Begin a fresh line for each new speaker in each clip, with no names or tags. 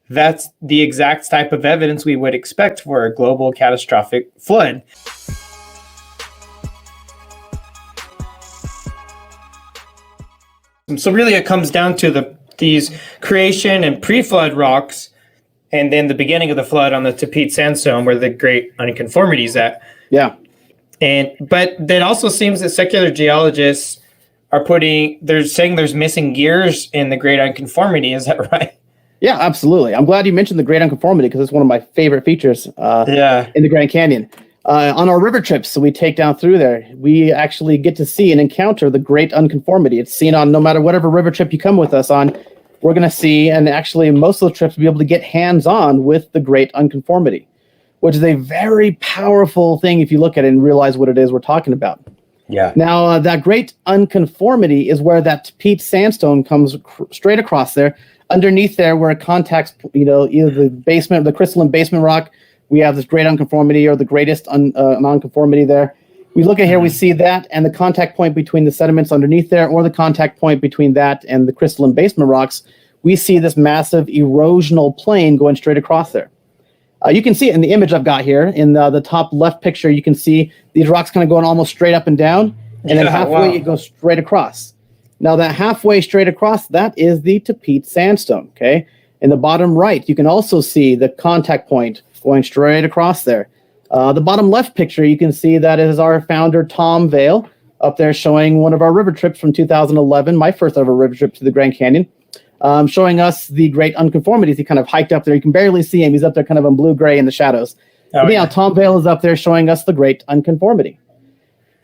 that's the exact type of evidence we would expect for a global catastrophic flood. So really it comes down to these creation and pre-flood rocks, and then the beginning of the flood on the Tepid Sandstone where the great unconformity is at.
Yeah.
But that also seems that secular geologists they're saying there's missing gears in the great unconformity. Is that right?
Yeah, absolutely. I'm glad you mentioned the Great Unconformity because it's one of my favorite features in the Grand Canyon. On our river trips that we take down through there, we actually get to see and encounter the Great Unconformity. It's seen on no matter whatever river trip you come with us on, we're going to see, and actually most of the trips, be able to get hands-on with the Great Unconformity, which is a very powerful thing if you look at it and realize what it is we're talking about.
Yeah.
Now, that Great Unconformity is where that Tepid Sandstone comes straight across there. Underneath there, where it contacts, either the basement, the crystalline basement rock, we have this Great Unconformity or the greatest nonconformity there. We look at here, we see that and the contact point between the sediments underneath there, or the contact point between that and the crystalline basement rocks. We see this massive erosional plain going straight across there. You can see it in the image I've got here. In the top left picture, you can see these rocks kind of going almost straight up and down, and then halfway it goes straight across. Now, that halfway straight across, that is the Tepid Sandstone, okay? In the bottom right, you can also see the contact point going straight across there. The bottom left picture, you can see that is our founder, Tom Vail, up there showing one of our river trips from 2011, my first ever river trip to the Grand Canyon, showing us the Great Unconformities. He kind of hiked up there. You can barely see him. He's up there kind of in blue-gray in the shadows. Tom Vail is up there showing us the Great Unconformity.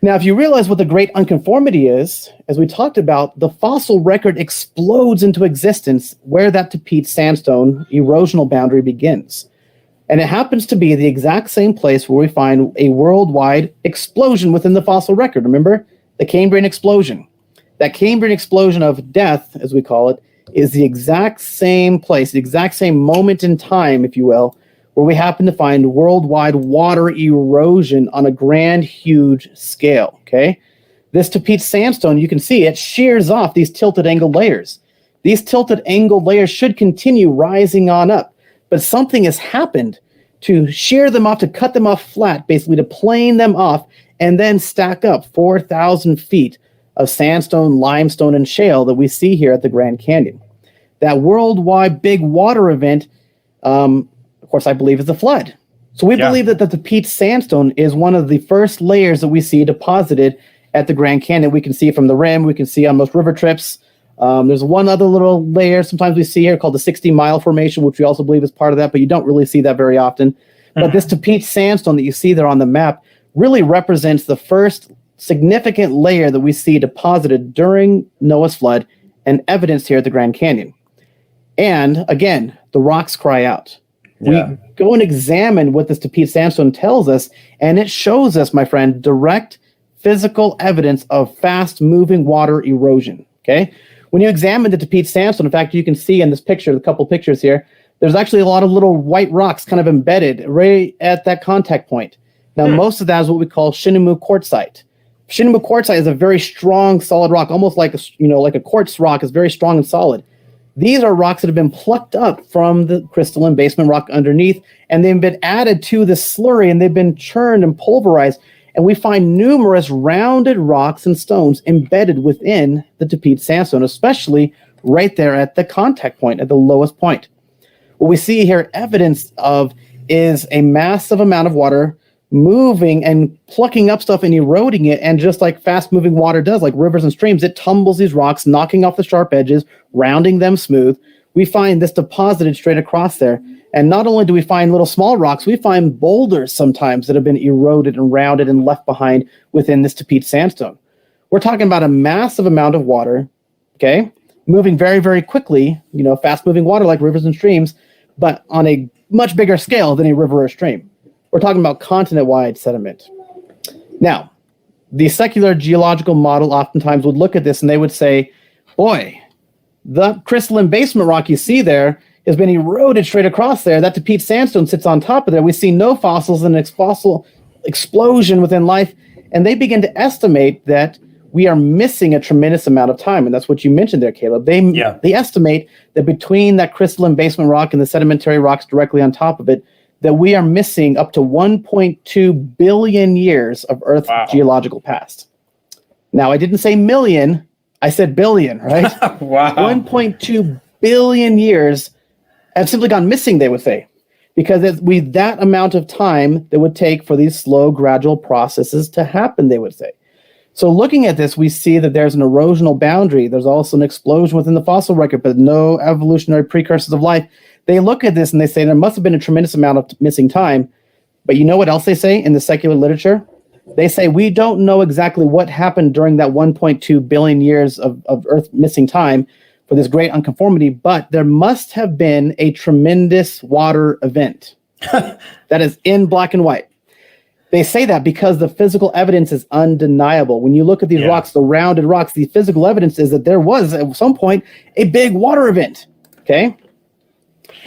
Now, if you realize what the Great Unconformity is, as we talked about, the fossil record explodes into existence where that Tepid Sandstone erosional boundary begins. And it happens to be the exact same place where we find a worldwide explosion within the fossil record. Remember? The Cambrian explosion. That Cambrian explosion of death, as we call it, is the exact same place, the exact same moment in time, if you will, where we happen to find worldwide water erosion on a grand, huge scale, okay? This Tepid Sandstone, you can see it shears off these tilted angled layers. These tilted angled layers should continue rising on up, but something has happened to shear them off, to cut them off flat, basically to plane them off, and then stack up 4,000 feet of sandstone, limestone, and shale that we see here at the Grand Canyon. That worldwide big water event, of course, I believe is a flood. So we believe that the Tepid Sandstone is one of the first layers that we see deposited at the Grand Canyon. We can see it from the rim. We can see on most river trips. There's one other little layer sometimes we see here called the 60-mile formation, which we also believe is part of that, but you don't really see that very often. But this Tepid Sandstone that you see there on the map really represents the first significant layer that we see deposited during Noah's flood and evidenced here at the Grand Canyon. And again, the rocks cry out. We go and examine what this Tepid Sandstone tells us, and it shows us, my friend, direct physical evidence of fast-moving water erosion, okay? When you examine the Tepid Sandstone, in fact, you can see in this picture, the couple pictures here, there's actually a lot of little white rocks kind of embedded right at that contact point. Now, most of that is what we call Shinemu quartzite. Shinemu quartzite is a very strong, solid rock, almost like a quartz rock. It's very strong and solid. These are rocks that have been plucked up from the crystalline basement rock underneath, and they've been added to the slurry, and they've been churned and pulverized, and we find numerous rounded rocks and stones embedded within the Tepid Sandstone, especially right there at the contact point, at the lowest point. What we see here evidence of is a massive amount of water moving and plucking up stuff and eroding it, and just like fast-moving water does, like rivers and streams, it tumbles these rocks, knocking off the sharp edges, rounding them smooth. We find this deposited straight across there. And not only do we find little small rocks, we find boulders sometimes that have been eroded and rounded and left behind within this Tepid Sandstone. We're talking about a massive amount of water, okay, moving very, very quickly, fast-moving water like rivers and streams, but on a much bigger scale than a river or stream. We're talking about continent-wide sediment. Now, the secular geological model oftentimes would look at this and they would say, boy, the crystalline basement rock you see there has been eroded straight across there. That Tepid Sandstone sits on top of there. We see no fossils and fossil explosion within life. And they begin to estimate that we are missing a tremendous amount of time. And that's what you mentioned there, Caleb. They estimate that between that crystalline basement rock and the sedimentary rocks directly on top of it, that we are missing up to 1.2 billion years of Earth's geological past. Now, I didn't say million, I said billion, right?
Wow.
1.2 billion years have simply gone missing, they would say, because that amount of time that would take for these slow, gradual processes to happen, they would say. So looking at this, we see that there's an erosional boundary. There's also an explosion within the fossil record, but no evolutionary precursors of life. They look at this and they say there must have been a tremendous amount of missing time. But you know what else they say in the secular literature? They say we don't know exactly what happened during that 1.2 billion years of Earth missing time for this great unconformity, but there must have been a tremendous water event. That is in black and white. They say that because the physical evidence is undeniable. When you look at these rocks, the rounded rocks, the physical evidence is that there was at some point a big water event. Okay?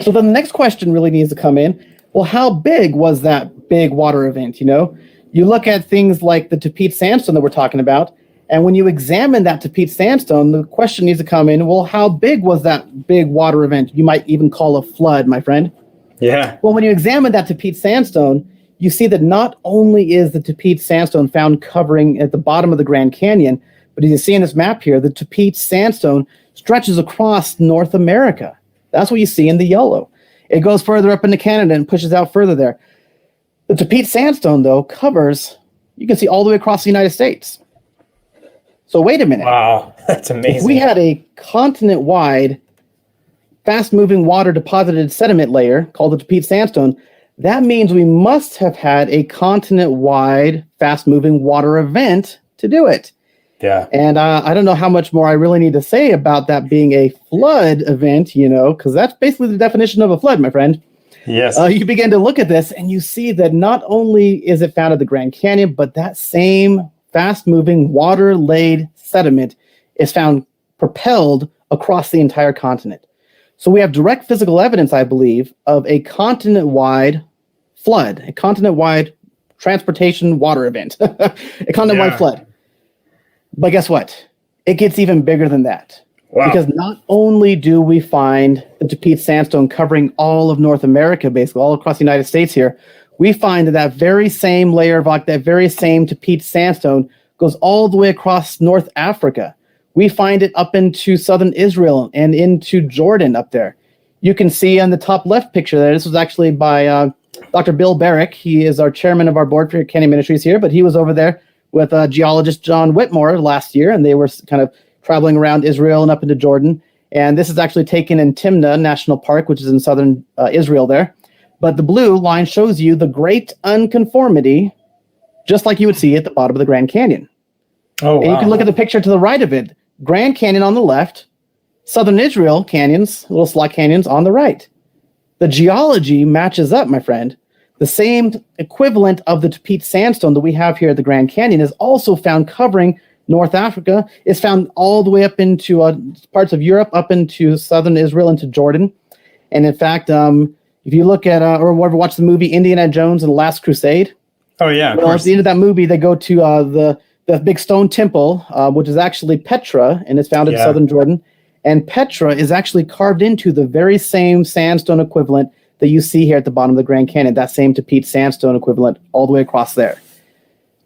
So then the next question really needs to come in. Well, how big was that big water event? You know, you look at things like the Tepid Sandstone that we're talking about, and when you examine that Tepid Sandstone, the question needs to come in, well, how big was that big water event? You might even call a flood, my friend.
Yeah.
Well, when you examine that Tepid Sandstone, you see that not only is the Tepid Sandstone found covering at the bottom of the Grand Canyon, but as you see in this map here, the Tepid Sandstone stretches across North America. That's what you see in the yellow. It goes further up into Canada and pushes out further there. The Tepid Sandstone, though, covers, you can see all the way across the United States. So wait a minute.
Wow, that's amazing.
If we had a continent-wide, fast-moving water deposited sediment layer called the Tepid Sandstone, that means we must have had a continent-wide, fast-moving water event to do it.
Yeah.
And I don't know how much more I really need to say about that being a flood event, you know, because that's basically the definition of a flood, my friend.
Yes.
You begin to look at this and you see that not only is it found at the Grand Canyon, but that same fast-moving water-laid sediment is found propelled across the entire continent. So we have direct physical evidence, I believe, of a continent-wide flood, a continent-wide transportation water event, a continent-wide flood. But guess what? It gets even bigger than that. Wow. Because not only do we find the Tepid Sandstone covering all of North America, basically all across the United States here, we find that that very same layer of rock, that very same Tepid Sandstone goes all the way across North Africa. We find it up into southern Israel and into Jordan up there. You can see on the top left picture there, this was actually by Dr. Bill Barrick. He is our chairman of our board for Canyon Ministries here, but he was over there with geologist John Whitmore last year, and they were kind of traveling around Israel and up into Jordan. And this is actually taken in Timnah National Park, which is in southern Israel there. But the blue line shows you the great unconformity, just like you would see at the bottom of the Grand Canyon. Oh, and you can look at the picture to the right of it. Grand Canyon on the left, southern Israel canyons, little slot canyons on the right. The geology matches up, my friend. The same equivalent of the Tepid Sandstone that we have here at the Grand Canyon is also found covering North Africa. It's found all the way up into parts of Europe, up into southern Israel, into Jordan. And in fact, if you look at or ever watch the movie Indiana Jones and the Last Crusade.
Oh, yeah.
Well, at the end of that movie, they go to the big stone temple, which is actually Petra, and it's found in southern Jordan. And Petra is actually carved into the very same sandstone equivalent that you see here at the bottom of the Grand Canyon, that same Tepid Sandstone equivalent all the way across there.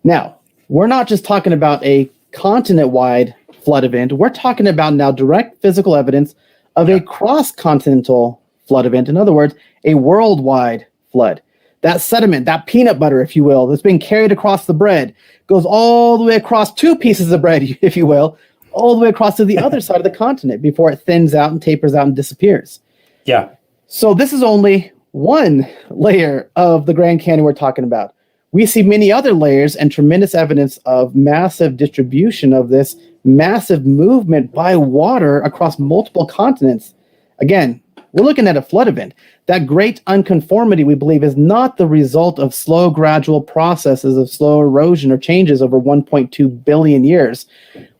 Now, we're not just talking about a continent-wide flood event. We're talking about now direct physical evidence of a cross-continental flood event. In other words, a worldwide flood. That sediment, that peanut butter, if you will, that's being carried across the bread, goes all the way across two pieces of bread, if you will, all the way across to the other side of the continent before it thins out and tapers out and disappears.
Yeah.
So this is only one layer of the Grand Canyon we're talking about. We see many other layers and tremendous evidence of massive distribution of this massive movement by water across multiple continents. Again, we're looking at a flood event. That great unconformity, we believe, is not the result of slow, gradual processes of slow erosion or changes over 1.2 billion years.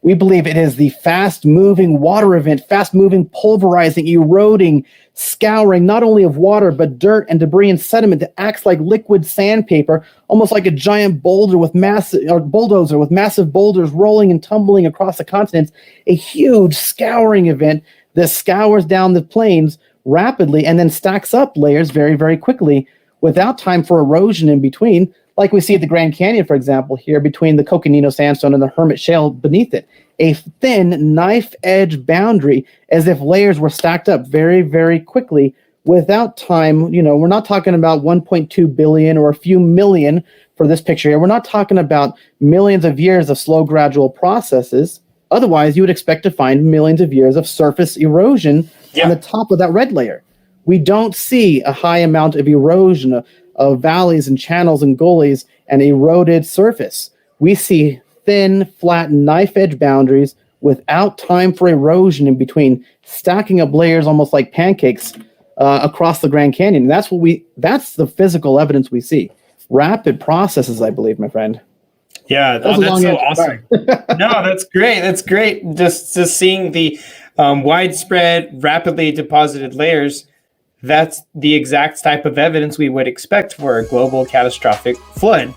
We believe it is the fast-moving water event, fast-moving, pulverizing, eroding, scouring not only of water, but dirt and debris and sediment that acts like liquid sandpaper, almost like a giant boulder with bulldozer with massive boulders rolling and tumbling across the continents. A huge scouring event that scours down the plains rapidly and then stacks up layers very, very quickly without time for erosion in between, like we see at the Grand Canyon, for example, here between the Coconino Sandstone and the Hermit Shale beneath it. A thin knife-edge boundary as if layers were stacked up very, very quickly without time. We're not talking about 1.2 billion or a few million for this picture here. We're not talking about millions of years of slow, gradual processes. Otherwise, you would expect to find millions of years of surface erosion on the top of that red layer. We don't see a high amount of erosion of valleys and channels and gullies and eroded surface. We see thin, flat, knife-edge boundaries without time for erosion in between, stacking up layers almost like pancakes across the Grand Canyon. And that's the physical evidence we see. Rapid processes, I believe, my friend.
Yeah, that's so awesome. No, that's great. That's great. Just seeing the widespread, rapidly deposited layers. That's the exact type of evidence we would expect for a global catastrophic flood.